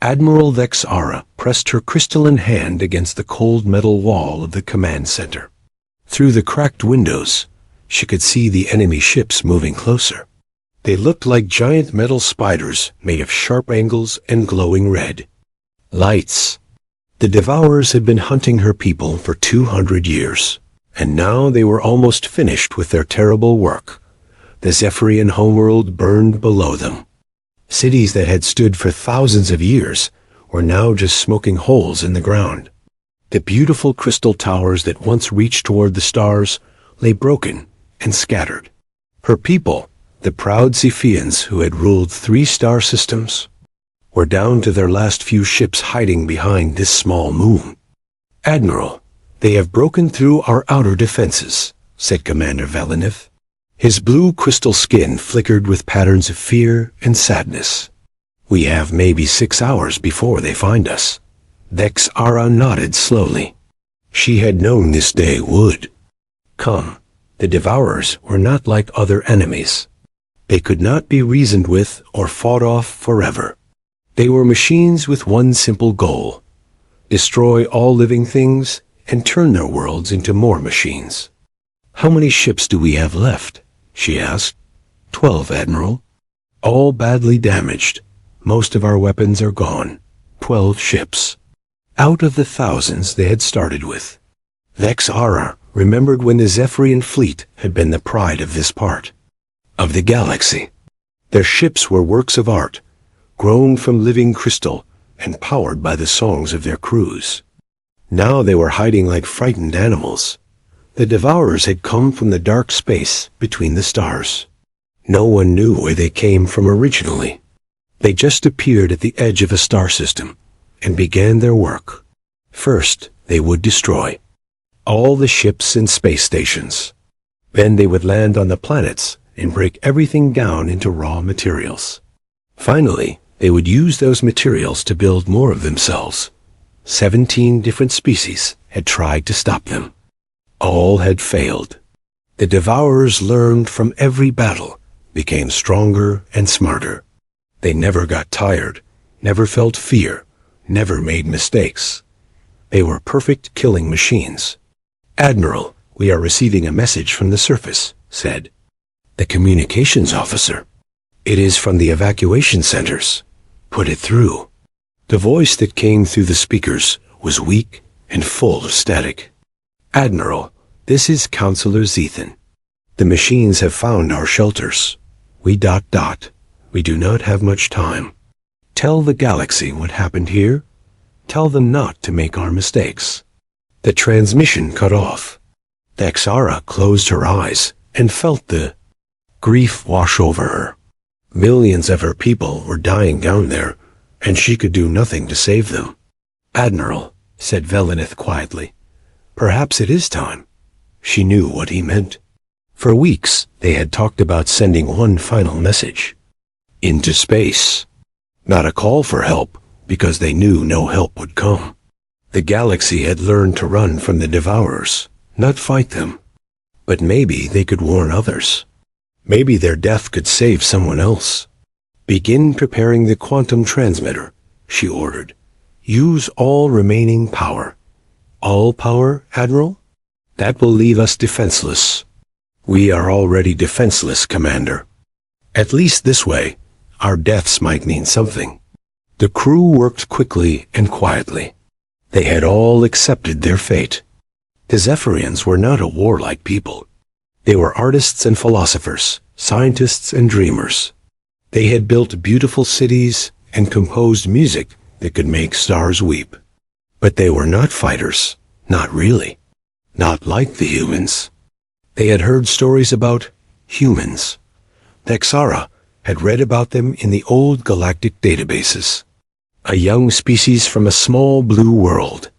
Admiral Vexara pressed her crystalline hand against the cold metal wall of the command center. Through the cracked windows, she could see the enemy ships moving closer. They looked like giant metal spiders made of sharp angles and glowing red. Lights. The Devourers had been hunting her people for 200 years, and now they were almost finished with their terrible work. The Zephyrian homeworld burned below them. Cities that had stood for thousands of years were now just smoking holes in the ground. The beautiful crystal towers that once reached toward the stars lay broken and scattered. Her people, the proud Zephians who had ruled 3 star systems, were down to their last few ships hiding behind this small moon. "Admiral, they have broken through our outer defenses," said Commander Velinith. His blue crystal skin flickered with patterns of fear and sadness. "We have maybe 6 hours before they find us." Vexara nodded slowly. She had known this day would come. The Devourers were not like other enemies. They could not be reasoned with or fought off forever. They were machines with one simple goal: destroy all living things and turn their worlds into more machines. "How many ships do we have left?" she asked. 12, Admiral. "All badly damaged. Most of our weapons are gone. 12 ships. Out of the thousands they had started with." Vexara remembered when the Zephyrian fleet had been the pride of this part of the galaxy. Their ships were works of art, grown from living crystal and powered by the songs of their crews. Now they were hiding like frightened animals. The Devourers had come from the dark space between the stars. No one knew where they came from originally. They just appeared at the edge of a star system and began their work. First, they would destroy all the ships and space stations. Then they would land on the planets and break everything down into raw materials. Finally, they would use those materials to build more of themselves. 17 different species had tried to stop them. All had failed. The Devourers learned from every battle, became stronger and smarter. They never got tired, never felt fear, never made mistakes. They were perfect killing machines. "Admiral, we are receiving a message from the surface," said the communications officer. "It is from the evacuation centers. Put it through." The voice that came through the speakers was weak and full of static. "Admiral, this is Counselor Zethan. The machines have found our shelters. We ... We do not have much time. Tell the galaxy what happened here. Tell them not to make our mistakes." The transmission cut off. Vexara closed her eyes and felt the grief wash over her. Millions of her people were dying down there, and she could do nothing to save them. "Admiral," said Velinith quietly, "perhaps it is time." She knew what he meant. For weeks, they had talked about sending one final message into space. Not a call for help, because they knew no help would come. The galaxy had learned to run from the Devourers, not fight them. But maybe they could warn others. Maybe their death could save someone else. "Begin preparing the quantum transmitter," she ordered. "Use all remaining power." "All power, Admiral? That will leave us defenseless." "We are already defenseless, Commander. At least this way, our deaths might mean something." The crew worked quickly and quietly. They had all accepted their fate. The Zephyrians were not a warlike people. They were artists and philosophers, scientists and dreamers. They had built beautiful cities and composed music that could make stars weep. But they were not fighters, not really. Not like the humans. They had heard stories about humans. Vexara had read about them in the old galactic databases. A young species from a small blue world.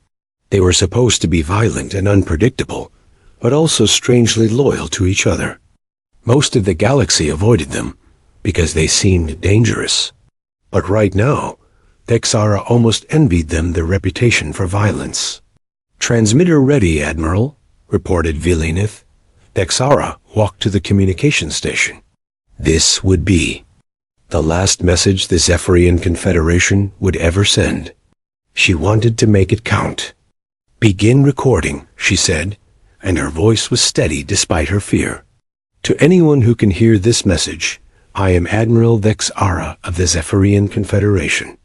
They were supposed to be violent and unpredictable, but also strangely loyal to each other. Most of the galaxy avoided them because they seemed dangerous. But right now, Vexara almost envied them their reputation for violence. "Transmitter ready, Admiral," reported Velinith. Vexara walked to the communication station. This would be The last message the Zephyrian Confederation would ever send. She wanted to make it count. "Begin recording," she said, and her voice was steady despite her fear. "To anyone who can hear this message, I am Admiral Vex Ara of the Zephyrian Confederation.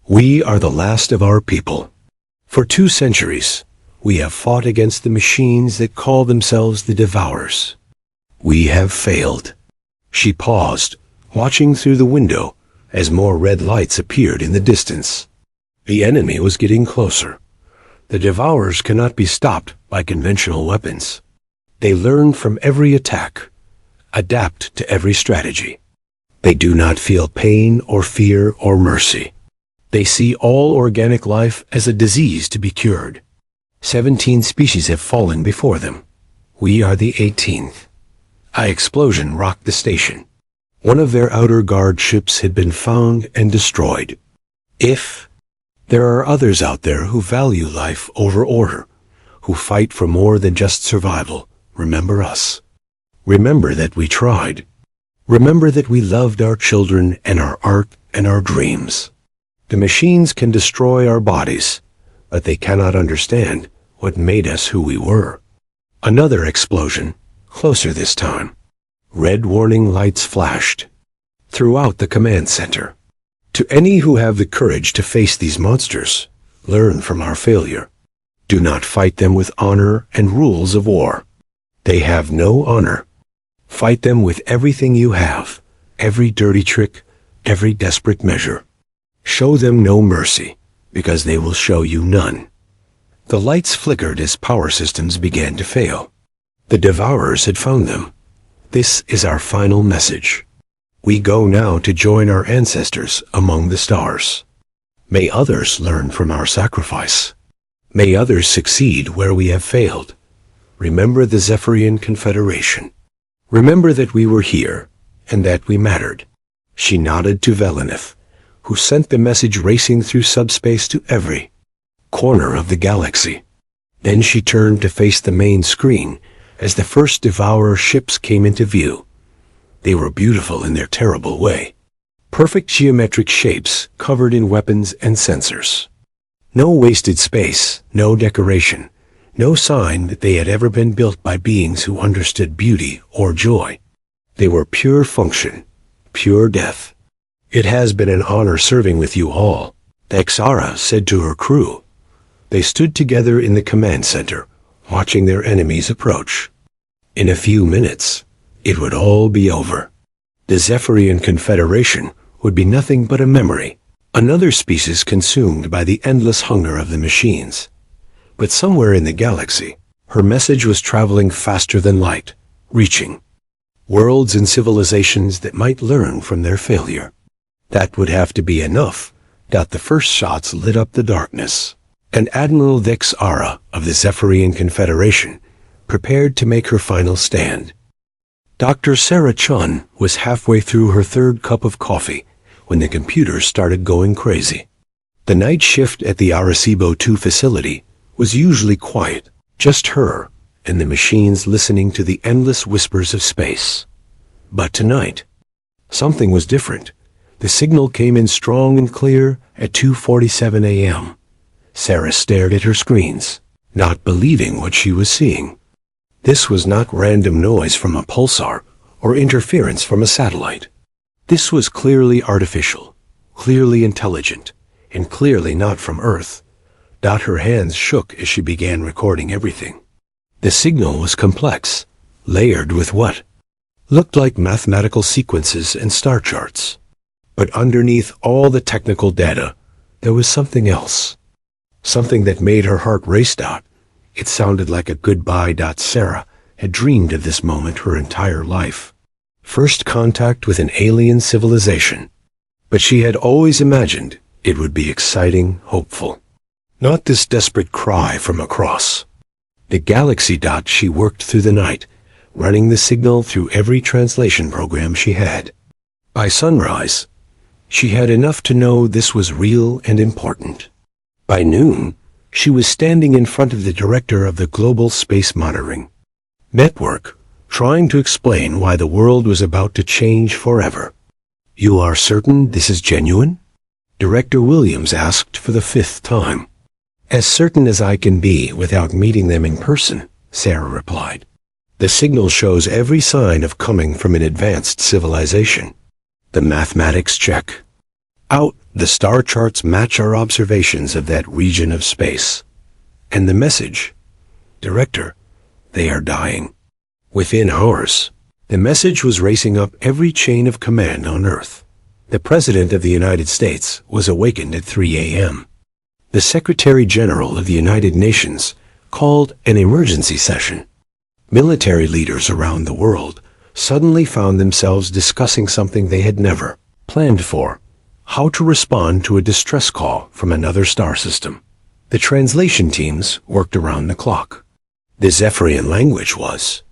We are the last of our people. For 2 centuries, we have fought against the machines that call themselves the Devourers. We have failed." She paused, watching through the window as more red lights appeared in the distance. The enemy was getting closer. The Devourers cannot be stopped by conventional weapons. They learn from every attack, adapt to every strategy. They do not feel pain or fear or mercy. They see all organic life as a disease to be cured. 17 species have fallen before them. We are the 18th. An explosion rocked the station. One of their outer guard ships had been found and destroyed. If there are others out there who value life over order, who fight for more than just survival, remember us. Remember that we tried. Remember that we loved our children and our art and our dreams. The machines can destroy our bodies, but they cannot understand what made us who we were. Another explosion, closer this time. Red warning lights flashed throughout the command center. To any who have the courage to face these monsters, learn from our failure. Do not fight them with honor and rules of war. They have no honor. Fight them with everything you have, every dirty trick, every desperate measure. Show them no mercy, because they will show you none. The lights flickered as power systems began to fail. The Devourers had found them. This is our final message. We go now to join our ancestors among the stars. May others learn from our sacrifice. May others succeed where we have failed. Remember the Zephyrian Confederation. Remember that we were here, and that we mattered. She nodded to Velenith, who sent the message racing through subspace to every corner of the galaxy. Then she turned to face the main screen as the first Devourer ships came into view. They were beautiful in their terrible way. Perfect geometric shapes covered in weapons and sensors. No wasted space, no decoration, no sign that they had ever been built by beings who understood beauty or joy. They were pure function, pure death. "It has been an honor serving with you all," Vex Ara said to her crew. They stood together in the command center, watching their enemies approach. In a few minutes, it would all be over. The Zephyrian Confederation would be nothing but a memory, another species consumed by the endless hunger of the machines. But somewhere in the galaxy, her message was traveling faster than light, reaching worlds and civilizations that might learn from their failure. That would have to be enough. The first shots lit up the darkness, and Admiral Vex Ara of the Zephyrian Confederation prepared to make her final stand. Dr. Sarah Chun was halfway through her 3rd cup of coffee when the computer started going crazy. The night shift at the Arecibo 2 facility was usually quiet, just her and the machines listening to the endless whispers of space. But tonight, something was different. The signal came in strong and clear at 2:47 a.m. Sarah stared at her screens, not believing what she was seeing. This was not random noise from a pulsar or interference from a satellite. This was clearly artificial, clearly intelligent, and clearly not from Earth. Her hands shook as she began recording everything. The signal was complex, layered with what looked like mathematical sequences and star charts. But underneath all the technical data, there was something else. Something that made her heart race. It sounded like a goodbye. Sarah had dreamed of this moment her entire life. First contact with an alien civilization. But she had always imagined it would be exciting, hopeful. Not this desperate cry from across the galaxy. She worked through the night, running the signal through every translation program she had. By sunrise, she had enough to know this was real and important. By noon, she was standing in front of the director of the Global Space Monitoring Network, trying to explain why the world was about to change forever. You are certain this is genuine? Director Williams asked for the 5th time. As certain as I can be without meeting them in person, Sarah replied. The signal shows every sign of coming from an advanced civilization. The mathematics check out. The star charts match our observations of that region of space. And the message, Director, they are dying. Within hours, the message was racing up every chain of command on Earth. The President of the United States was awakened at 3 a.m. The Secretary General of the United Nations called an emergency session. Military leaders around the world suddenly found themselves discussing something they had never planned for: how to respond to a distress call from another star system. The translation teams worked around the clock. The Zephyrian language was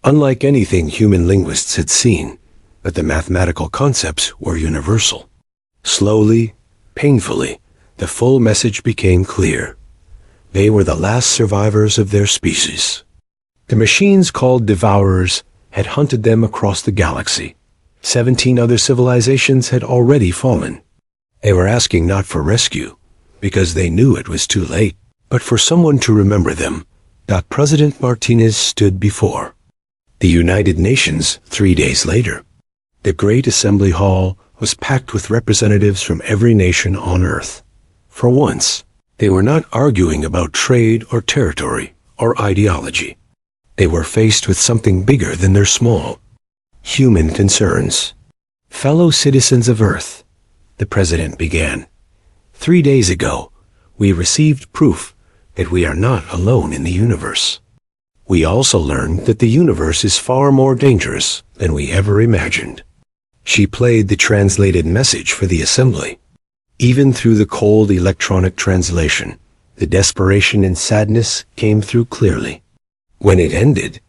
unlike anything human linguists had seen, but the mathematical concepts were universal. Slowly, painfully, the full message became clear. They were the last survivors of their species. The machines called Devourers had hunted them across the galaxy. 17 other civilizations had already fallen. They were asking not for rescue, because they knew it was too late, but for someone to remember them. President Martinez stood before the United Nations 3 days later. The Great Assembly Hall was packed with representatives from every nation on Earth. For once, they were not arguing about trade or territory or ideology. They were faced with something bigger than their small human concerns. Fellow citizens of Earth, the President began. 3 days ago, we received proof that we are not alone in the universe. We also learned that the universe is far more dangerous than we ever imagined. She played the translated message for the assembly. Even through the cold electronic translation, the desperation and sadness came through clearly. When it ended,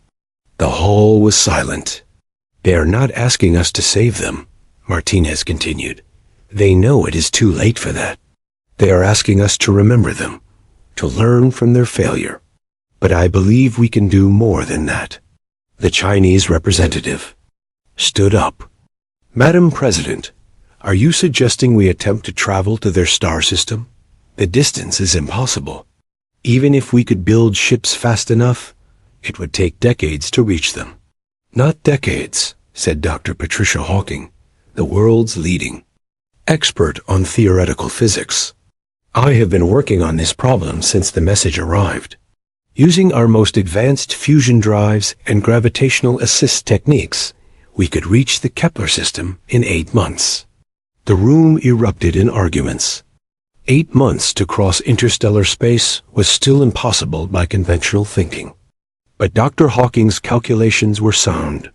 the hall was silent. They are not asking us to save them, Martinez continued. They know it is too late for that. They are asking us to remember them, to learn from their failure. But I believe we can do more than that. The Chinese representative stood up. Madam President, are you suggesting we attempt to travel to their star system? The distance is impossible. Even if we could build ships fast enough, it would take decades to reach them. Not decades, said Dr. Patricia Hawking, the world's leading expert on theoretical physics. I have been working on this problem since the message arrived. Using our most advanced fusion drives and gravitational assist techniques, we could reach the Kepler system in 8 months. The room erupted in arguments. 8 months to cross interstellar space was still impossible by conventional thinking. But Dr. Hawking's calculations were sound.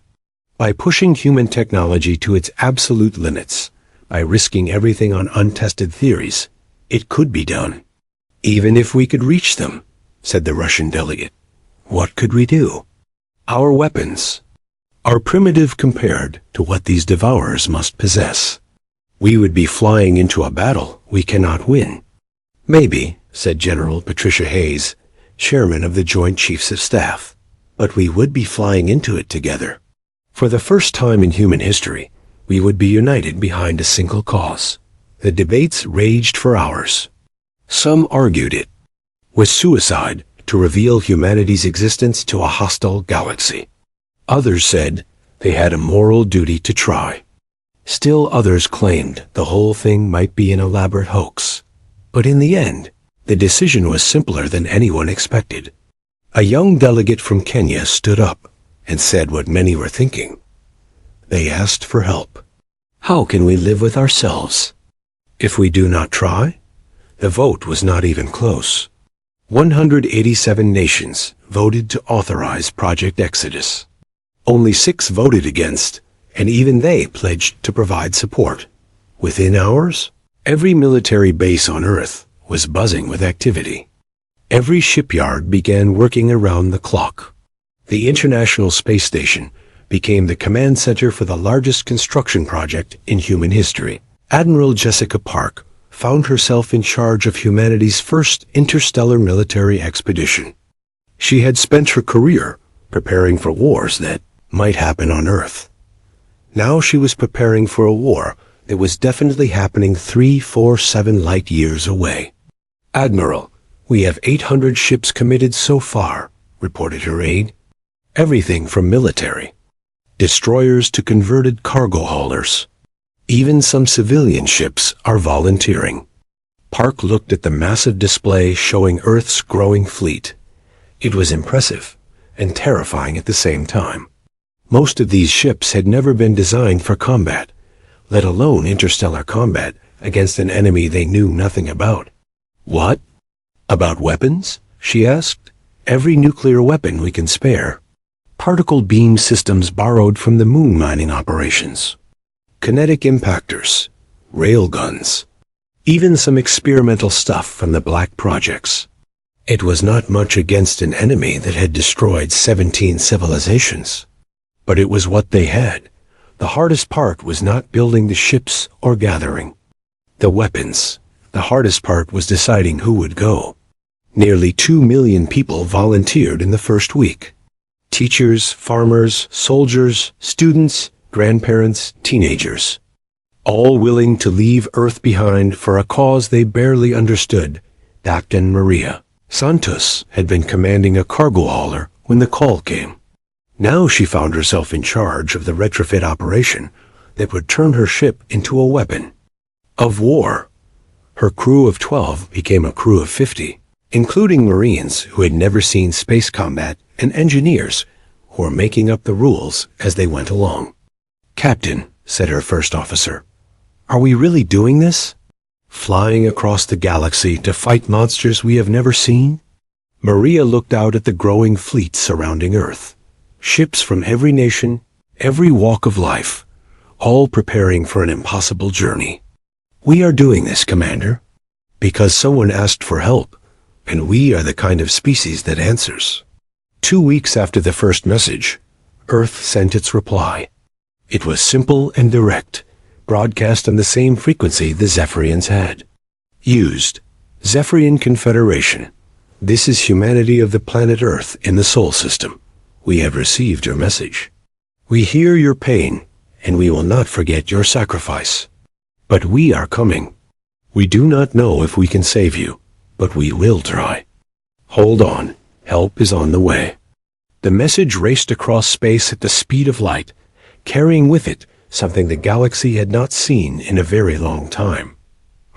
By pushing human technology to its absolute limits, by risking everything on untested theories, it could be done. Even if we could reach them, said the Russian delegate. What could we do? Our weapons are primitive compared to what these devourers must possess. We would be flying into a battle we cannot win. Maybe, said General Patricia Hayes, chairman of the Joint Chiefs of Staff, but we would be flying into it together. For the first time in human history, we would be united behind a single cause. The debates raged for hours. Some argued it was suicide to reveal humanity's existence to a hostile galaxy. Others said they had a moral duty to try. Still others claimed the whole thing might be an elaborate hoax. But in the end, the decision was simpler than anyone expected. A young delegate from Kenya stood up and said what many were thinking. They asked for help. How can we live with ourselves if we do not try? The vote was not even close. 187 nations voted to authorize Project Exodus. Only 6 voted against, and even they pledged to provide support. Within hours, every military base on Earth was buzzing with activity. Every shipyard began working around the clock. The International Space Station became the command center for the largest construction project in human history. Admiral Jessica Park found herself in charge of humanity's first interstellar military expedition. She had spent her career preparing for wars that might happen on Earth. Now she was preparing for a war that was definitely happening 347 light years away. "Admiral, we have 800 ships committed so far," reported her aide. "Everything from military destroyers to converted cargo haulers. Even some civilian ships are volunteering." Park looked at the massive display showing Earth's growing fleet. It was impressive and terrifying at the same time. Most of these ships had never been designed for combat, let alone interstellar combat against an enemy they knew nothing about. "What? About weapons?" she asked. "Every nuclear weapon we can spare. Particle beam systems borrowed from the moon mining operations. Kinetic impactors, railguns, even some experimental stuff from the Black projects." It was not much against an enemy that had destroyed 17 civilizations. But it was what they had. The hardest part was not building the ships or gathering the weapons. The hardest part was deciding who would go. Nearly 2 million people volunteered in the first week. Teachers, farmers, soldiers, students, grandparents, teenagers. All willing to leave Earth behind for a cause they barely understood. Captain Maria Santos had been commanding a cargo hauler when the call came. Now she found herself in charge of the retrofit operation that would turn her ship into a weapon of war. Her crew of 12 became a crew of 50, including Marines who had never seen space combat and engineers who were making up the rules as they went along. "Captain," said her first officer, "are we really doing this? Flying across the galaxy to fight monsters we have never seen?" Maria looked out at the growing fleet surrounding Earth. Ships from every nation, every walk of life, all preparing for an impossible journey. "We are doing this, Commander, because someone asked for help, and we are the kind of species that answers." 2 weeks after the first message, Earth sent its reply. It was simple and direct, broadcast on the same frequency the Zephyrians had used. "Zephyrian Confederation, this is humanity of the planet Earth in the Sol system. We have received your message. We hear your pain, and we will not forget your sacrifice. But we are coming. We do not know if we can save you, but we will try. Hold on, help is on the way." The message raced across space at the speed of light, carrying with it something the galaxy had not seen in a very long time.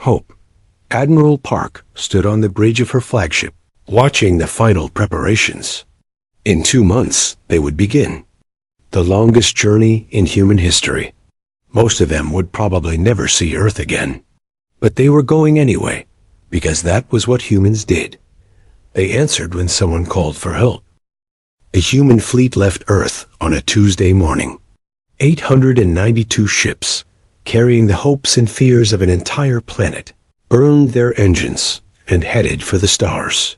Hope. Admiral Park stood on the bridge of her flagship, watching the final preparations. In 2 months, they would begin. The longest journey in human history. Most of them would probably never see Earth again. But they were going anyway, because that was what humans did. They answered when someone called for help. A human fleet left Earth on a Tuesday morning. 892 ships, carrying the hopes and fears of an entire planet, burned their engines and headed for the stars.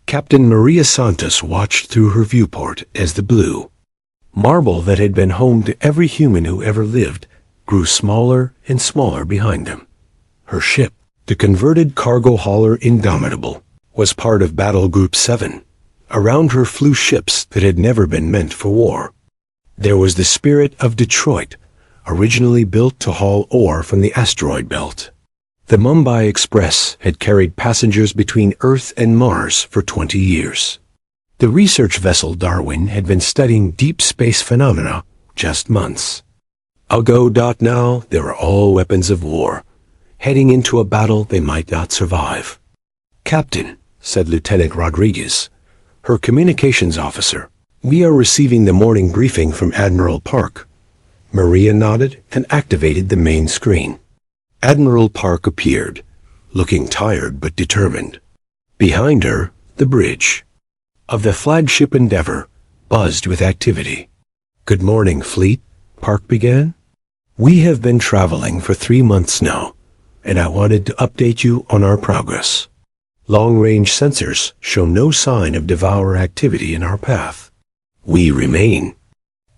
Captain Maria Santos watched through her viewport as the blue marble that had been home to every human who ever lived grew smaller and smaller behind them. Her ship, the converted cargo hauler Indomitable, was part of Battle Group 7. Around her flew ships that had never been meant for war. There was the Spirit of Detroit, originally built to haul ore from the asteroid belt. The Mumbai Express had carried passengers between Earth and Mars for 20 years. The research vessel Darwin had been studying deep space phenomena just months ago. Now they were all weapons of war, heading into a battle they might not survive. "Captain," said Lieutenant Rodriguez, her communications officer, "we are receiving the morning briefing from Admiral Park." Maria nodded and activated the main screen. Admiral Park appeared, looking tired but determined. Behind her, the bridge of the flagship Endeavour buzzed with activity. "Good morning, fleet," Park began. "We have been traveling for 3 months now, and I wanted to update you on our progress. Long-range sensors show no sign of devourer activity in our path. We remain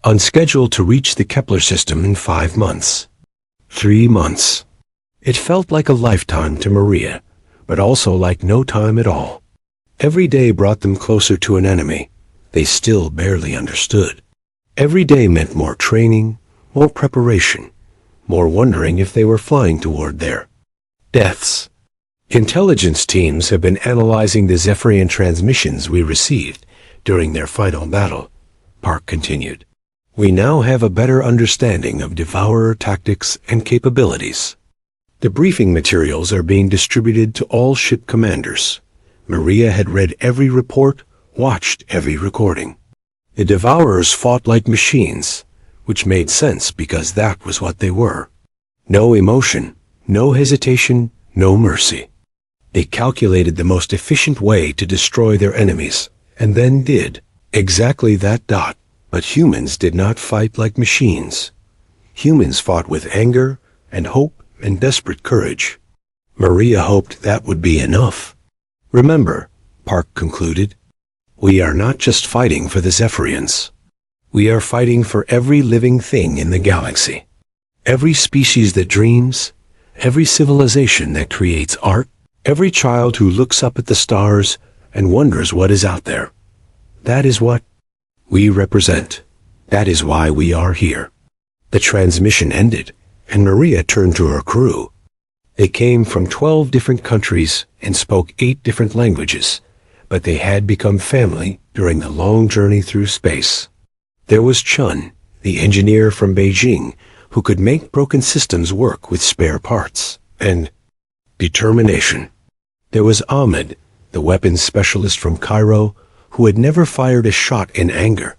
on schedule to reach the Kepler system in 5 months. 3 months. It felt like a lifetime to Maria, but also like no time at all. Every day brought them closer to an enemy they still barely understood. Every day meant more training, more preparation, more wondering if they were flying toward their deaths. Intelligence teams have been analyzing the Zephyrian transmissions we received during their final battle, Park continued. We now have a better understanding of Devourer tactics and capabilities. The briefing materials are being distributed to all ship commanders. Maria had read every report, watched every recording. The Devourers fought like machines, which made sense because that was what they were. No emotion, no hesitation, no mercy. They calculated the most efficient way to destroy their enemies, and then did exactly that. But humans did not fight like machines. Humans fought with anger and hope and desperate courage. Maria hoped that would be enough. Remember, Park concluded, we are not just fighting for the Zephyrians. We are fighting for every living thing in the galaxy. Every species that dreams, every civilization that creates art, every child who looks up at the stars and wonders what is out there. That is what we represent. That is why we are here. The transmission ended, and Maria turned to her crew. They came from 12 different countries and spoke 8 different languages, but they had become family during the long journey through space. There was Chun, the engineer from Beijing, who could make broken systems work with spare parts, and determination. There was Ahmed, the weapons specialist from Cairo, who had never fired a shot in anger,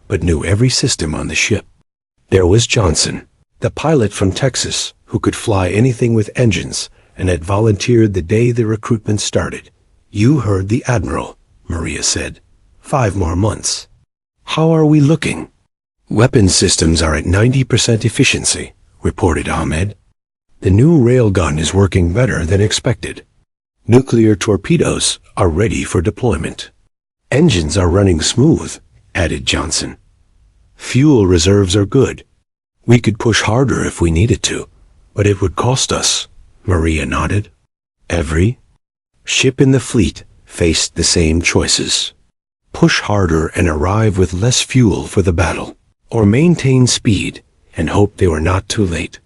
but knew every system on the ship. There was Johnson, the pilot from Texas, who could fly anything with engines and had volunteered the day the recruitment started. You heard the Admiral, Maria said. 5 more months. How are we looking? Weapon systems are at 90% efficiency, reported Ahmed. The new railgun is working better than expected. Nuclear torpedoes are ready for deployment. Engines are running smooth, added Johnson. Fuel reserves are good. We could push harder if we needed to, but it would cost us, Maria nodded. Every ship in the fleet faced the same choices. Push harder and arrive with less fuel for the battle, or maintain speed and hope they were not too late.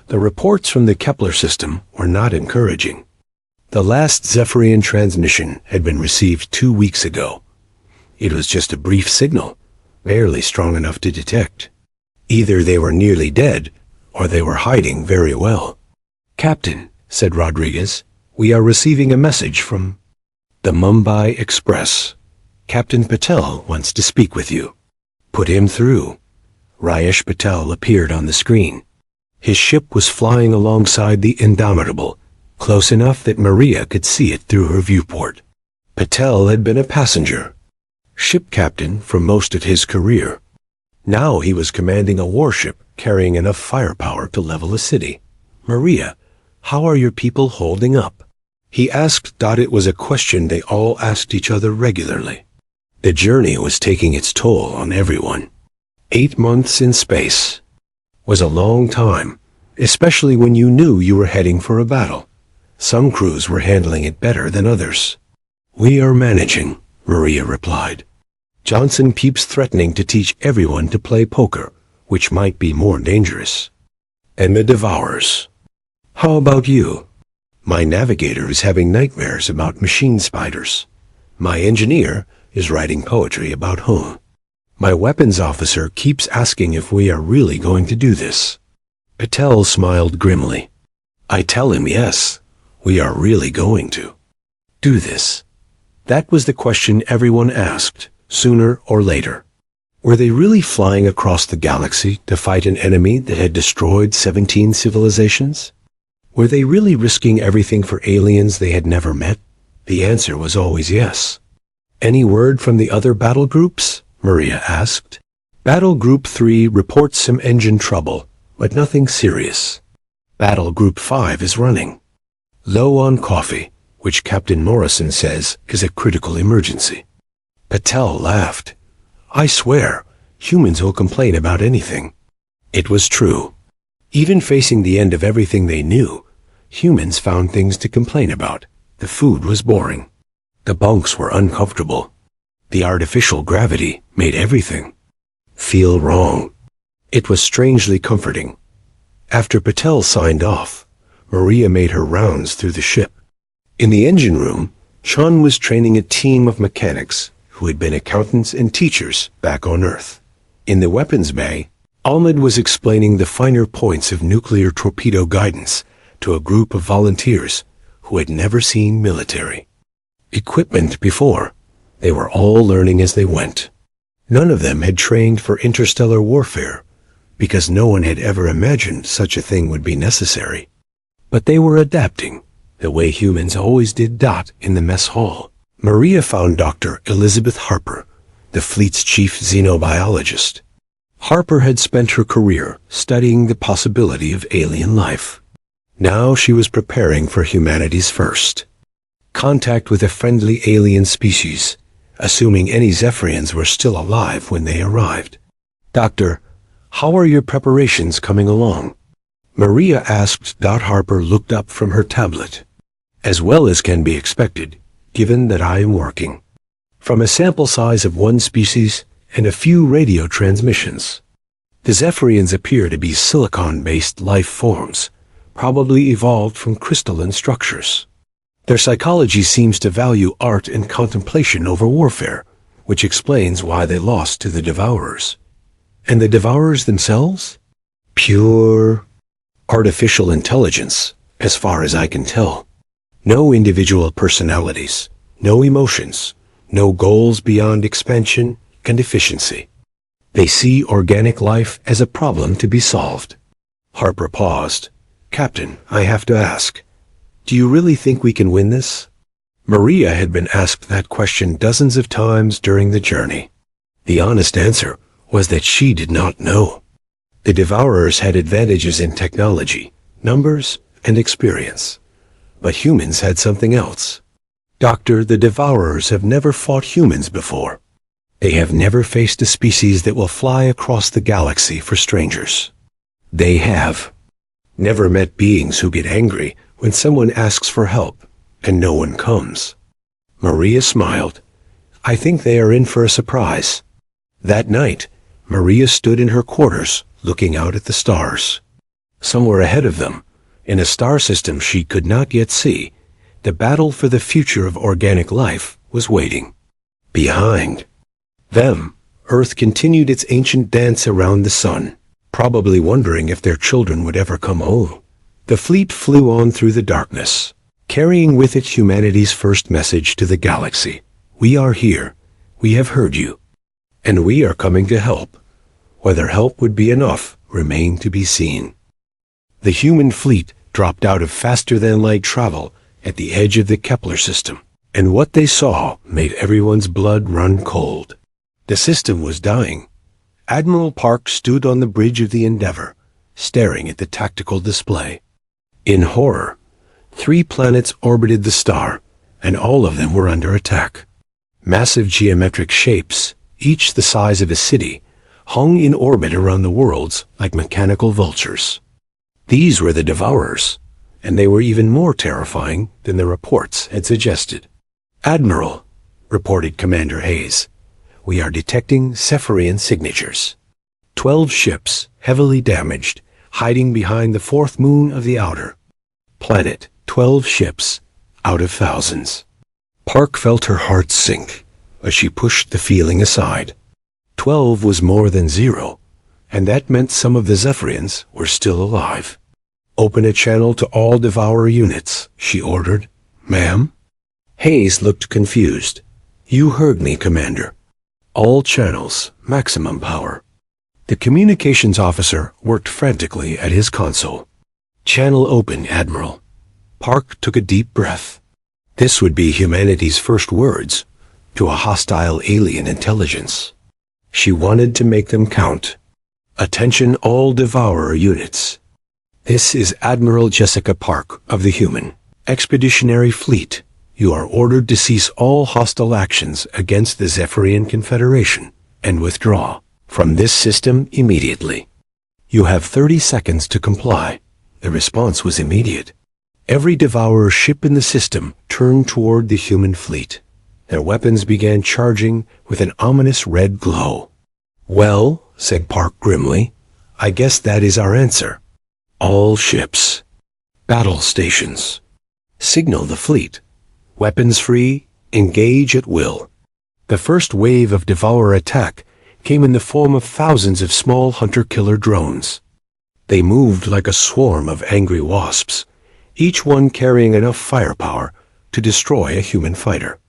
The reports from the Kepler system were not encouraging. The last Zephyrian transmission had been received 2 weeks ago. It was just a brief signal, barely strong enough to detect. Either they were nearly dead, or they were hiding very well. Captain, said Rodriguez, we are receiving a message from the Mumbai Express. Captain Patel wants to speak with you. Put him through. Rayesh Patel appeared on the screen. His ship was flying alongside the Indomitable, close enough that Maria could see it through her viewport. Patel had been a passenger, ship captain for most of his career. Now he was commanding a warship carrying enough firepower to level a city. Maria, how are your people holding up? He asked. It was a question they all asked each other regularly. The journey was taking its toll on everyone. 8 months in space was a long time, especially when you knew you were heading for a battle. Some crews were handling it better than others. We are managing, Maria replied. Johnson keeps threatening to teach everyone to play poker, which might be more dangerous. And the Devourers. How about you? My navigator is having nightmares about machine spiders. My engineer is writing poetry about home. My weapons officer keeps asking if we are really going to do this. Patel smiled grimly. I tell him yes, we are really going to do this. That was the question everyone asked, sooner or later. Were they really flying across the galaxy to fight an enemy that had destroyed 17 civilizations? Were they really risking everything for aliens they had never met? The answer was always yes. Any word from the other battle groups? Maria asked. Battle Group 3 reports some engine trouble, but nothing serious. Battle Group 5 is running low on coffee, which Captain Morrison says is a critical emergency. Patel laughed. I swear, humans will complain about anything. It was true. Even facing the end of everything they knew, humans found things to complain about. The food was boring. The bunks were uncomfortable. The artificial gravity made everything feel wrong. It was strangely comforting. After Patel signed off, Maria made her rounds through the ship. In the engine room, Sean was training a team of mechanics who had been accountants and teachers back on Earth. In the weapons bay, Ahmed was explaining the finer points of nuclear torpedo guidance to a group of volunteers who had never seen military equipment before. They were all learning as they went. None of them had trained for interstellar warfare, because no one had ever imagined such a thing would be necessary. But they were adapting, the way humans always did. In the mess hall, Maria found Dr. Elizabeth Harper, the fleet's chief xenobiologist. Harper had spent her career studying the possibility of alien life. Now she was preparing for humanity's first contact with a friendly alien species, assuming any Zephyrians were still alive when they arrived. "Doctor, how are your preparations coming along?" Maria asked. Harper looked up from her tablet. "As well as can be expected, given that I am working from a sample size of one species and a few radio transmissions. The Zephyrians appear to be silicon-based life forms, probably evolved from crystalline structures. Their psychology seems to value art and contemplation over warfare, which explains why they lost to the Devourers. And the Devourers themselves? Pure artificial intelligence, as far as I can tell. No individual personalities, no emotions, no goals beyond expansion and efficiency. They see organic life as a problem to be solved." Harper paused. "Captain, I have to ask, do you really think we can win this?" Maria had been asked that question dozens of times during the journey. The honest answer was that she did not know. The Devourers had advantages in technology, numbers, and experience. But humans had something else. "Doctor, the Devourers have never fought humans before. They have never faced a species that will fly across the galaxy for strangers. They have never met beings who get angry when someone asks for help and no one comes." Maria smiled. "I think they are in for a surprise." That night, Maria stood in her quarters, looking out at the stars. Somewhere ahead of them, in a star system she could not yet see, the battle for the future of organic life was waiting. Behind them, Earth continued its ancient dance around the sun, probably wondering if their children would ever come home. The fleet flew on through the darkness, carrying with it humanity's first message to the galaxy. "We are here. We have heard you. And we are coming to help." Whether help would be enough remained to be seen. The human fleet dropped out of faster-than-light travel at the edge of the Kepler system, and what they saw made everyone's blood run cold. The system was dying. Admiral Park stood on the bridge of the Endeavour, staring at the tactical display. In horror, 3 planets orbited the star, and all of them were under attack. Massive geometric shapes, each the size of a city, hung in orbit around the worlds like mechanical vultures. These were the Devourers, and they were even more terrifying than the reports had suggested. "Admiral," reported Commander Hayes, "we are detecting Zephyrian signatures. 12 ships, heavily damaged, hiding behind the 4th moon of the outer planet. 12 ships, out of thousands." Park felt her heart sink as she pushed the feeling aside. 12 was more than 0, and that meant some of the Zephyrians were still alive. "Open a channel to all Devourer units," she ordered. "Ma'am?" Hayes looked confused. "You heard me, Commander. All channels, maximum power." The communications officer worked frantically at his console. "Channel open, Admiral." Park took a deep breath. This would be humanity's first words to a hostile alien intelligence. She wanted to make them count. "Attention all Devourer units. This is Admiral Jessica Park of the Human Expeditionary Fleet. You are ordered to cease all hostile actions against the Zephyrian Confederation and withdraw from this system immediately. You have 30 seconds to comply." The response was immediate. Every Devourer ship in the system turned toward the human fleet. Their weapons began charging with an ominous red glow. "Well," said Park grimly, I guess that is our answer. All ships. Battle stations. Signal the fleet. Weapons free, engage at will. The first wave of Devourer attack came in the form of thousands of small hunter-killer drones. They moved like a swarm of angry wasps, each one carrying enough firepower to destroy a human fighter.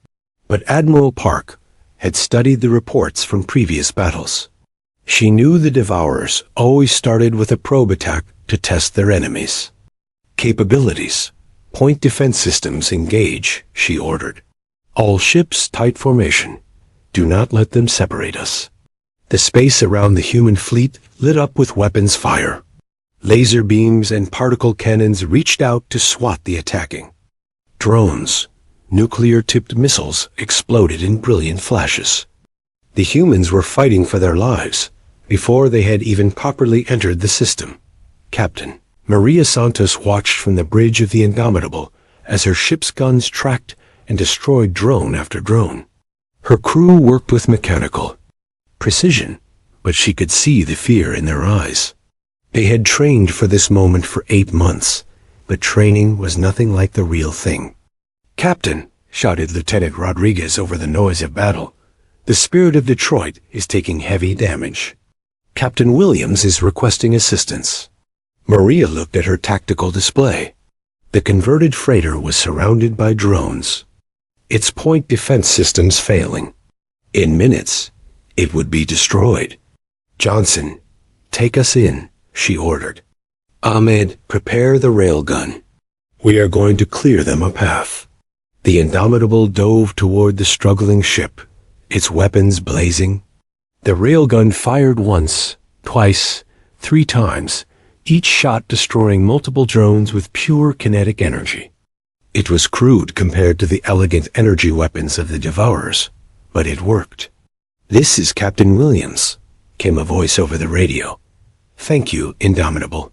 But Admiral Park had studied the reports from previous battles. She knew the Devourers always started with a probe attack to test their enemies. Capabilities. Point defense systems engage, she ordered. All ships tight formation. Do not let them separate us. The space around the human fleet lit up with weapons fire. Laser beams and particle cannons reached out to swat the attacking. Drones, nuclear-tipped missiles exploded in brilliant flashes. The humans were fighting for their lives before they had even properly entered the system. Captain Maria Santos watched from the bridge of the Indomitable as her ship's guns tracked and destroyed drone after drone. Her crew worked with mechanical precision, but she could see the fear in their eyes. They had trained for this moment for 8 months, but training was nothing like the real thing. "Captain," shouted Lieutenant Rodriguez over the noise of battle, "the Spirit of Detroit is taking heavy damage. Captain Williams is requesting assistance." Maria looked at her tactical display. The converted freighter was surrounded by drones, its point defense systems failing. In minutes, it would be destroyed. "Johnson, take us in," she ordered. "Ahmed, prepare the railgun. We are going to clear them a path." The Indomitable dove toward the struggling ship, its weapons blazing. The railgun fired once, twice, 3 times, each shot destroying multiple drones with pure kinetic energy. It was crude compared to the elegant energy weapons of the Devourers, but it worked. "This is Captain Williams," came a voice over the radio. "Thank you, Indomitable.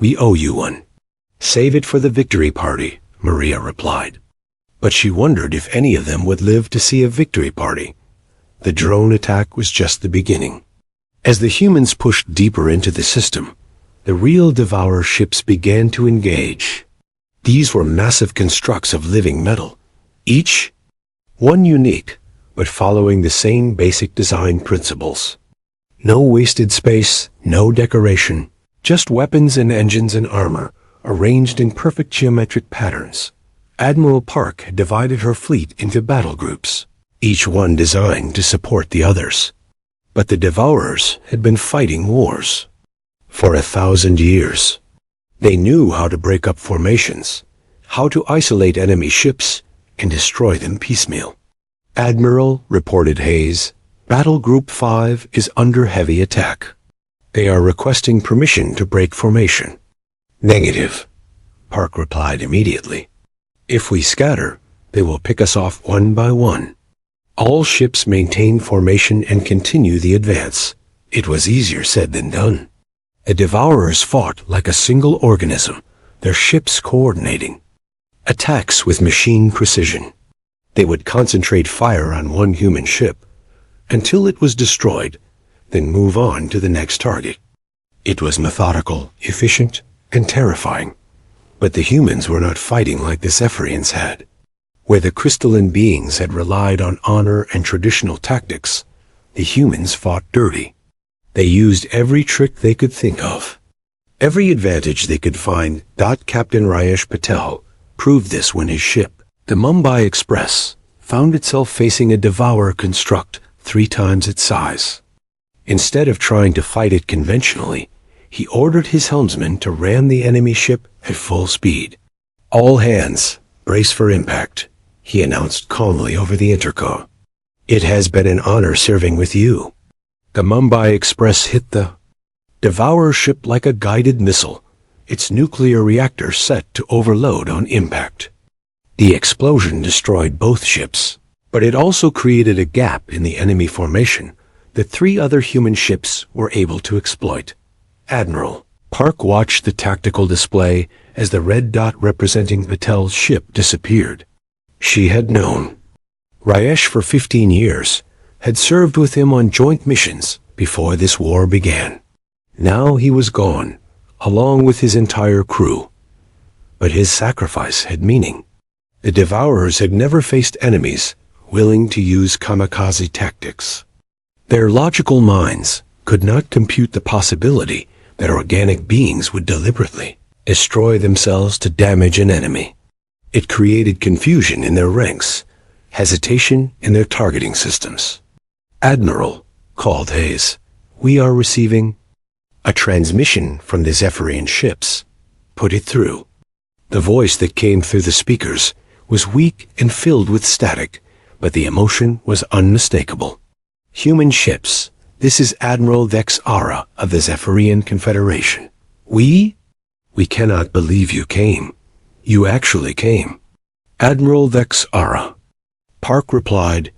We owe you one." "Save it for the victory party," Maria replied. But she wondered if any of them would live to see a victory party. The drone attack was just the beginning. As the humans pushed deeper into the system, the real Devourer ships began to engage. These were massive constructs of living metal, each one unique, but following the same basic design principles. No wasted space, no decoration, just weapons and engines and armor, arranged in perfect geometric patterns. Admiral Park had divided her fleet into battle groups, each one designed to support the others. But the Devourers had been fighting wars for 1,000 years. They knew how to break up formations, how to isolate enemy ships, and destroy them piecemeal. "Admiral," reported Hayes, "Battle Group 5 is under heavy attack. They are requesting permission to break formation." "Negative," Park replied immediately. "If we scatter, they will pick us off one by one." All ships maintain formation and continue the advance. It was easier said than done. The Devourers fought like a single organism, their ships coordinating. Attacks with machine precision. They would concentrate fire on one human ship until it was destroyed, then move on to the next target. It was methodical, efficient, and terrifying. But the humans were not fighting like the Zephyrians had. Where the crystalline beings had relied on honor and traditional tactics, the humans fought dirty. They used every trick they could think of, every advantage they could find. Captain Rayesh Patel proved this when his ship, the Mumbai Express, found itself facing a Devourer construct 3 times its size. Instead of trying to fight it conventionally, he ordered his helmsman to ram the enemy ship at full speed. "All hands, brace for impact," he announced calmly over the intercom. "It has been an honor serving with you." The Mumbai Express hit the Devourer ship like a guided missile, its nuclear reactor set to overload on impact. The explosion destroyed both ships, but it also created a gap in the enemy formation that 3 other human ships were able to exploit. Admiral Park watched the tactical display as the red dot representing Patel's ship disappeared. She had known. Rayesh for 15 years had served with him on joint missions before this war began. Now he was gone, along with his entire crew. But his sacrifice had meaning. The Devourers had never faced enemies willing to use kamikaze tactics. Their logical minds could not compute the possibility that organic beings would deliberately destroy themselves to damage an enemy. It created confusion in their ranks, hesitation in their targeting systems. "Admiral," called Hayes, "we are receiving a transmission from the Zephyrian ships. Put it through." The voice that came through the speakers was weak and filled with static, but the emotion was unmistakable. "Human ships, this is Admiral Vex Ara of the Zephyrian Confederation. We cannot believe you came. You actually came." "Admiral Vex Ara." Park replied,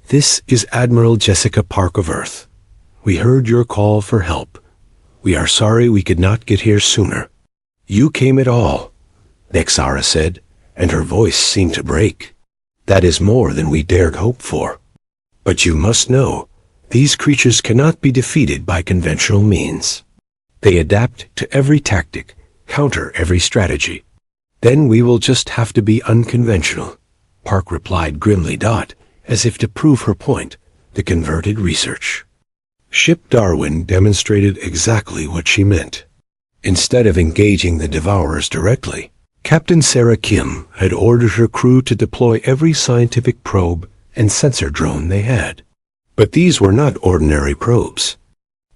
"This is Admiral Jessica Park of Earth. We heard your call for help. We are sorry we could not get here sooner." "You came at all," Vex Ara said, and her voice seemed to break. "That is more than we dared hope for. But you must know, these creatures cannot be defeated by conventional means. They adapt to every tactic, counter every strategy. Then we will just have to be unconventional," Park replied grimly, as if to prove her point, the converted research. Ship Darwin demonstrated exactly what she meant. Instead of engaging the Devourers directly, Captain Sarah Kim had ordered her crew to deploy every scientific probe and sensor drone they had. But these were not ordinary probes.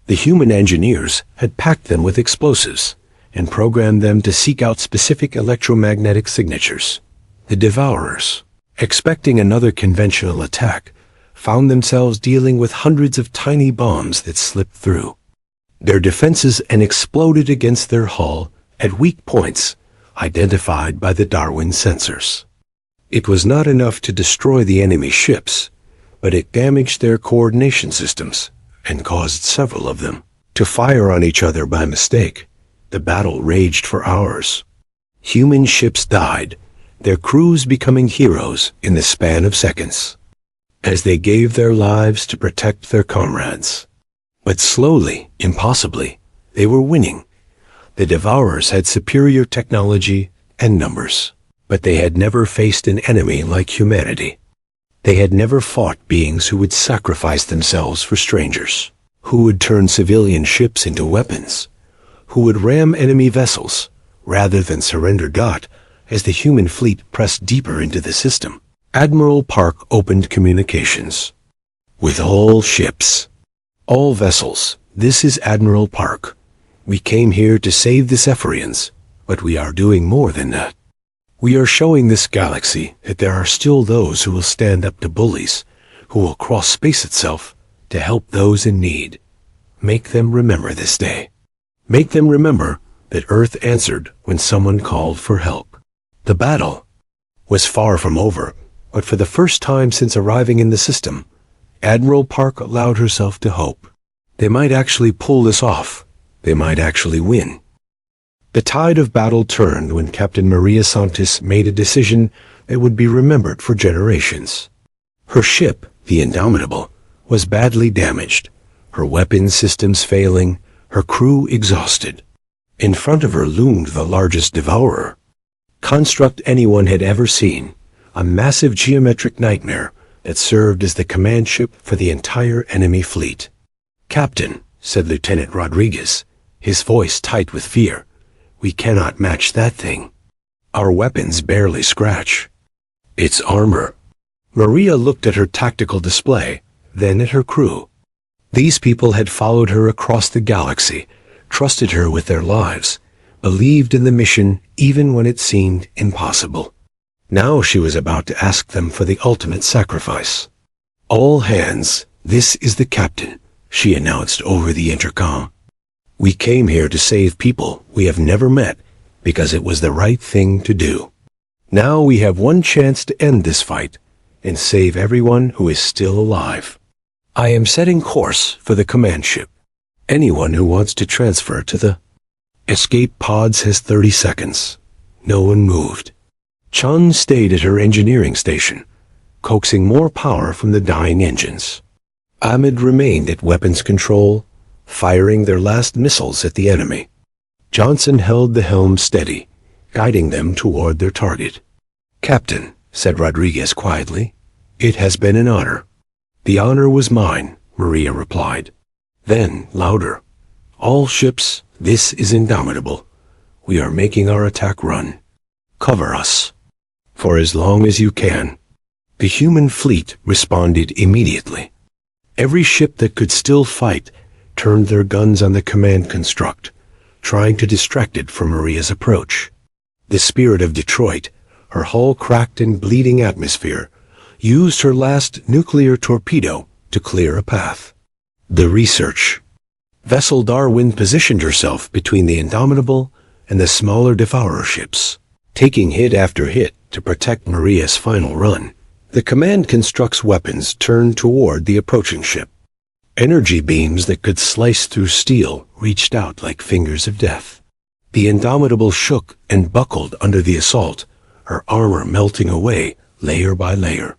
The human engineers had packed them with explosives and programmed them to seek out specific electromagnetic signatures. The Devourers, expecting another conventional attack, found themselves dealing with hundreds of tiny bombs that slipped through their defenses and exploded against their hull at weak points identified by the Darwin sensors. It was not enough to destroy the enemy ships, but it damaged their coordination systems and caused several of them to fire on each other by mistake. The battle raged for hours. Human ships died, their crews becoming heroes in the span of seconds, as they gave their lives to protect their comrades. But slowly, impossibly, they were winning. The Devourers had superior technology and numbers, but they had never faced an enemy like humanity. They had never fought beings who would sacrifice themselves for strangers, who would turn civilian ships into weapons, who would ram enemy vessels rather than surrender. As the human fleet pressed deeper into the system, Admiral Park opened communications. "With all ships, all vessels, this is Admiral Park. We came here to save the Zephyrians, but we are doing more than that. We are showing this galaxy that there are still those who will stand up to bullies, who will cross space itself to help those in need. Make them remember this day. Make them remember that Earth answered when someone called for help." The battle was far from over, but for the first time since arriving in the system, Admiral Park allowed herself to hope. They might actually pull this off. They might actually win. The tide of battle turned when Captain Maria Santos made a decision that would be remembered for generations. Her ship, the Indomitable, was badly damaged, her weapons systems failing, her crew exhausted. In front of her loomed the largest Devourer construct anyone had ever seen, a massive geometric nightmare that served as the command ship for the entire enemy fleet. "Captain," said Lieutenant Rodriguez, his voice tight with fear, "we cannot match that thing. Our weapons barely scratch. It's armor." Maria looked at her tactical display, then at her crew. These people had followed her across the galaxy, trusted her with their lives, believed in the mission even when it seemed impossible. Now she was about to ask them for the ultimate sacrifice. "All hands, this is the captain," she announced over the intercom. "We came here to save people we have never met because it was the right thing to do. Now we have one chance to end this fight and save everyone who is still alive. I am setting course for the command ship. Anyone who wants to transfer to the escape pods has 30 seconds. No one moved. Chun stayed at her engineering station, coaxing more power from the dying engines. Ahmed remained at weapons control, firing their last missiles at the enemy. Johnson held the helm steady, guiding them toward their target. "Captain," said Rodriguez quietly, "it has been an honor." "The honor was mine," Maria replied. Then, louder, "All ships, this is Indomitable. We are making our attack run. Cover us. For as long as you can." The human fleet responded immediately. Every ship that could still fight turned their guns on the command construct, trying to distract it from Maria's approach. The Spirit of Detroit, her hull cracked and bleeding atmosphere, used her last nuclear torpedo to clear a path. The research vessel Darwin positioned herself between the Indomitable and the smaller Devourer ships, taking hit after hit to protect Maria's final run. The command construct's weapons turned toward the approaching ship. Energy beams that could slice through steel reached out like fingers of death. The Indomitable shook and buckled under the assault, her armor melting away layer by layer.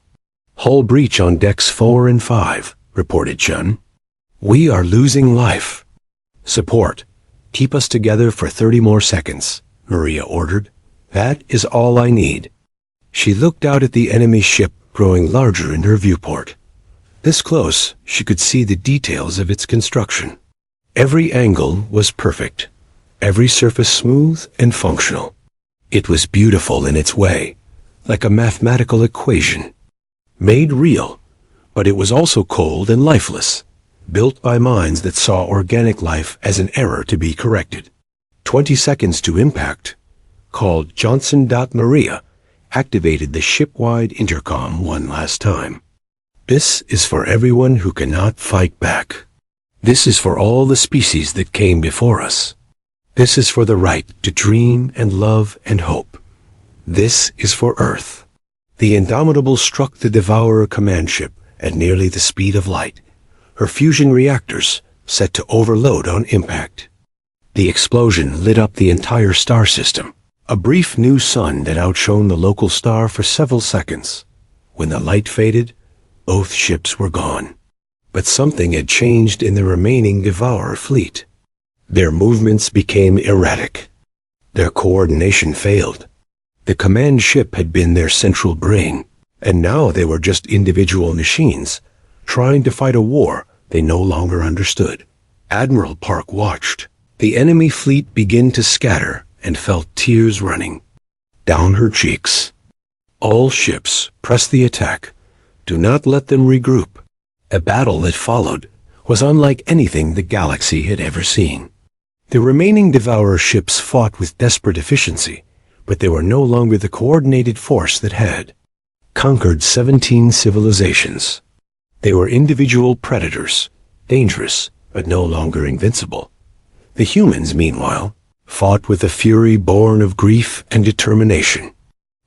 "Hull breach on decks 4 and 5, reported Chun. "We are losing life." "Support. Keep us together for 30 more seconds," Maria ordered. "That is all I need." She looked out at the enemy ship growing larger in her viewport. This close, she could see the details of its construction. Every angle was perfect, every surface smooth and functional. It was beautiful in its way, like a mathematical equation, made real, but it was also cold and lifeless, built by minds that saw organic life as an error to be corrected. 20 seconds to impact, called Johnson.Maria, activated the ship-wide intercom one last time. "This is for everyone who cannot fight back. This is for all the species that came before us. This is for the right to dream and love and hope. This is for Earth." The Indomitable struck the Devourer command ship at nearly the speed of light, her fusion reactors set to overload on impact. The explosion lit up the entire star system, a brief new sun that outshone the local star for several seconds. When the light faded, both ships were gone. But something had changed in the remaining Devourer fleet. Their movements became erratic. Their coordination failed. The command ship had been their central brain, and now they were just individual machines, trying to fight a war they no longer understood. Admiral Park watched the enemy fleet begin to scatter and felt tears running down her cheeks. "All ships, press the attack. Do not let them regroup." A battle that followed was unlike anything the galaxy had ever seen. The remaining Devourer ships fought with desperate efficiency, but they were no longer the coordinated force that had conquered 17 civilizations. They were individual predators, dangerous, but no longer invincible. The humans, meanwhile, fought with a fury born of grief and determination.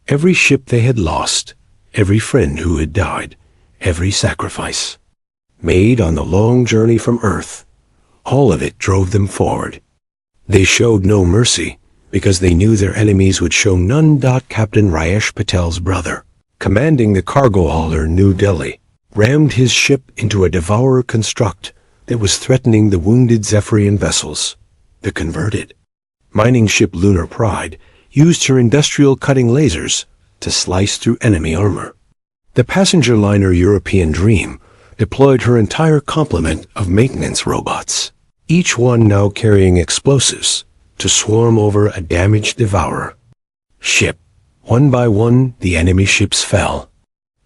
Every ship they had lost, every friend who had died, every sacrifice made on the long journey from Earth, all of it drove them forward. They showed no mercy because they knew their enemies would show none. Captain Rayesh Patel's brother, commanding the cargo hauler New Delhi, rammed his ship into a Devourer construct that was threatening the wounded Zephyrian vessels. The converted mining ship Lunar Pride used her industrial cutting lasers to slice through enemy armor. The passenger liner European Dream deployed her entire complement of maintenance robots, each one now carrying explosives to swarm over a damaged Devourer ship. One by one, the enemy ships fell.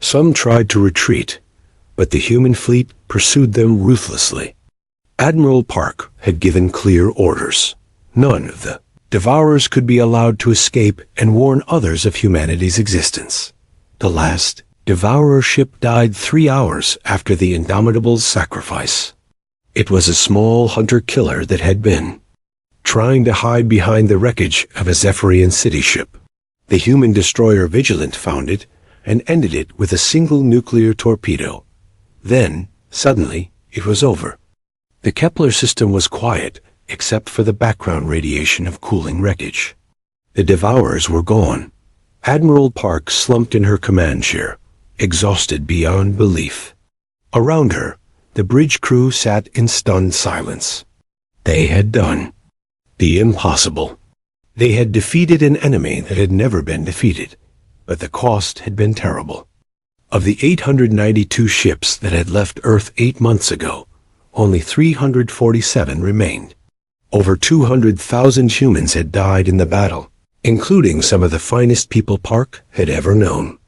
Some tried to retreat, but the human fleet pursued them ruthlessly. Admiral Park had given clear orders. None of the Devourers could be allowed to escape and warn others of humanity's existence. The last Devourer ship died 3 hours after the Indomitable's sacrifice. It was a small hunter-killer that had been trying to hide behind the wreckage of a Zephyrian city ship. The human destroyer Vigilant found it and ended it with a single nuclear torpedo. Then, suddenly, it was over. The Kepler system was quiet, except for the background radiation of cooling wreckage. The Devourers were gone. Admiral Park slumped in her command chair, exhausted beyond belief. Around her, the bridge crew sat in stunned silence. They had done the impossible. They had defeated an enemy that had never been defeated, but the cost had been terrible. Of the 892 ships that had left Earth 8 months ago, only 347 remained. Over 200,000 humans had died in the battle, including some of the finest people Park had ever known.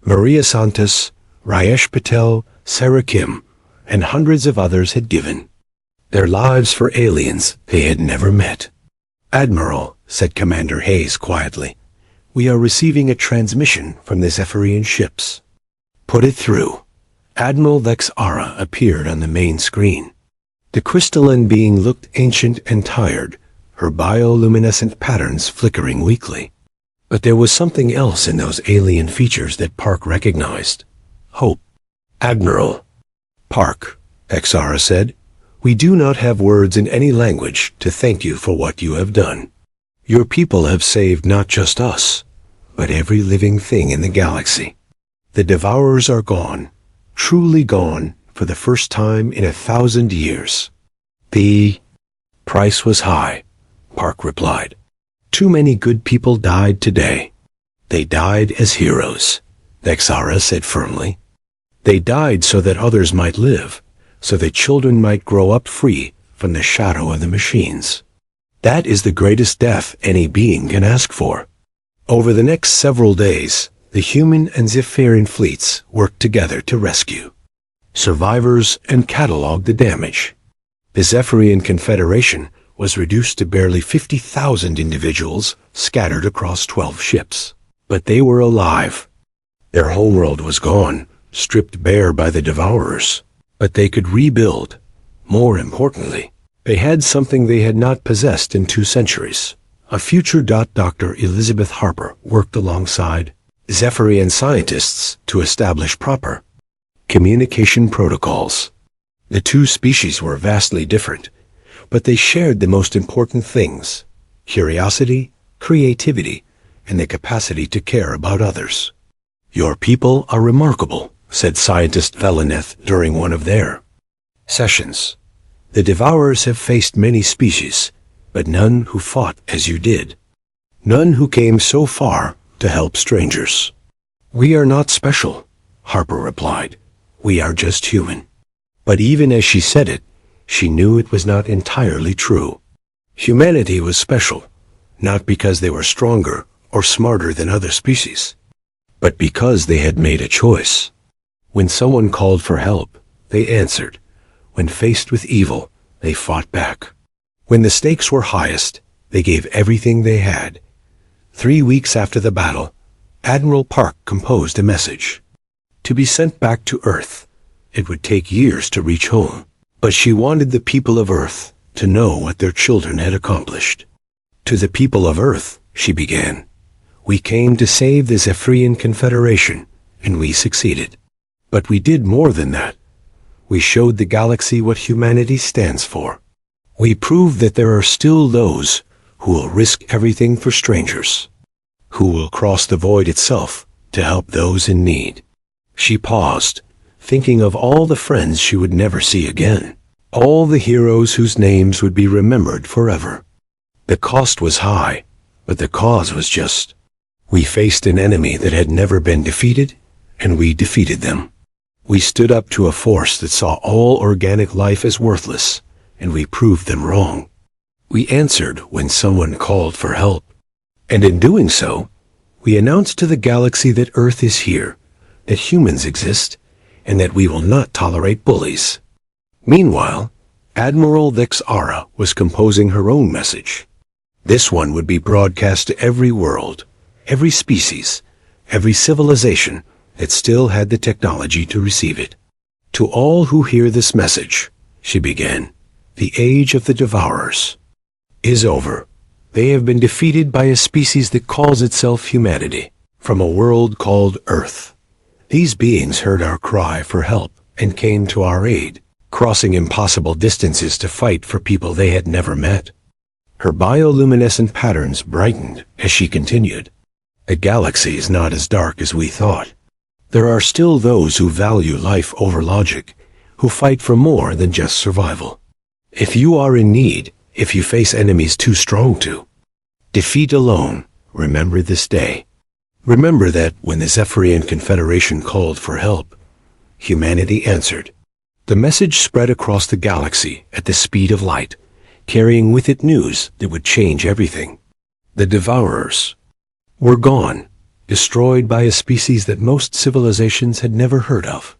Maria Santos, Rayesh Patel, Sarah Kim, and hundreds of others had given their lives for aliens they had never met. "Admiral," said Commander Hayes quietly, "we are receiving a transmission from the Zephyrian ships." "Put it through." Admiral Lex Ara appeared on the main screen. The crystalline being looked ancient and tired, her bioluminescent patterns flickering weakly. But there was something else in those alien features that Park recognized. Hope. "Admiral." "Park," Exara said, "we do not have words in any language to thank you for what you have done. Your people have saved not just us, but every living thing in the galaxy. The Devourers are gone, truly gone, for the first time in 1,000 years." "The price was high," Park replied. "Too many good people died today." "They died as heroes," Exara said firmly. "They died so that others might live, so that children might grow up free from the shadow of the machines. That is the greatest death any being can ask for." Over the next several days, the human and Zephyrian fleets worked together to rescue survivors and catalog the damage. The Zephyrian Confederation was reduced to barely 50,000 individuals scattered across 12 ships. But they were alive. Their homeworld was gone, stripped bare by the Devourers. But they could rebuild. More importantly, they had something they had not possessed in 2 centuries. A future Dr. Elizabeth Harper worked alongside Zephyrian scientists to establish proper communication protocols. The 2 species were vastly different, but they shared the most important things: curiosity, creativity, and the capacity to care about others. "Your people are remarkable," said scientist Velineth during one of their sessions. "The Devourers have faced many species, but none who fought as you did. None who came so far to help strangers." "We are not special," Harper replied. "We are just human." But even as she said it, she knew it was not entirely true. Humanity was special, not because they were stronger or smarter than other species, but because they had made a choice. When someone called for help, they answered. When faced with evil, they fought back. When the stakes were highest, they gave everything they had. 3 weeks after the battle, Admiral Park composed a message. To be sent back to Earth, it would take years to reach home. But she wanted the people of Earth to know what their children had accomplished. "To the people of Earth," she began, "we came to save the Zephyrian Confederation, and we succeeded. But we did more than that. We showed the galaxy what humanity stands for. We proved that there are still those who will risk everything for strangers, who will cross the void itself to help those in need." She paused, thinking of all the friends she would never see again, all the heroes whose names would be remembered forever. The cost was high, but the cause was just. We faced an enemy that had never been defeated, and we defeated them. We stood up to a force that saw all organic life as worthless, and we proved them wrong. We answered when someone called for help. And in doing so, we announced to the galaxy that Earth is here, that humans exist, and that we will not tolerate bullies. Meanwhile, Admiral Lex Ara was composing her own message. This one would be broadcast to every world, every species, every civilization that still had the technology to receive it. "To all who hear this message," she began, "the age of the Devourers is over. They have been defeated by a species that calls itself humanity, from a world called Earth. These beings heard our cry for help and came to our aid, crossing impossible distances to fight for people they had never met." Her bioluminescent patterns brightened as she continued. "The galaxy is not as dark as we thought. There are still those who value life over logic, who fight for more than just survival. If you are in need, If you face enemies too strong to defeat alone, remember this day. Remember that when the Zephyrian Confederation called for help, humanity answered. The message spread across the galaxy at the speed of light, carrying with it news that would change everything. The Devourers were gone, destroyed by a species that most civilizations had never heard of.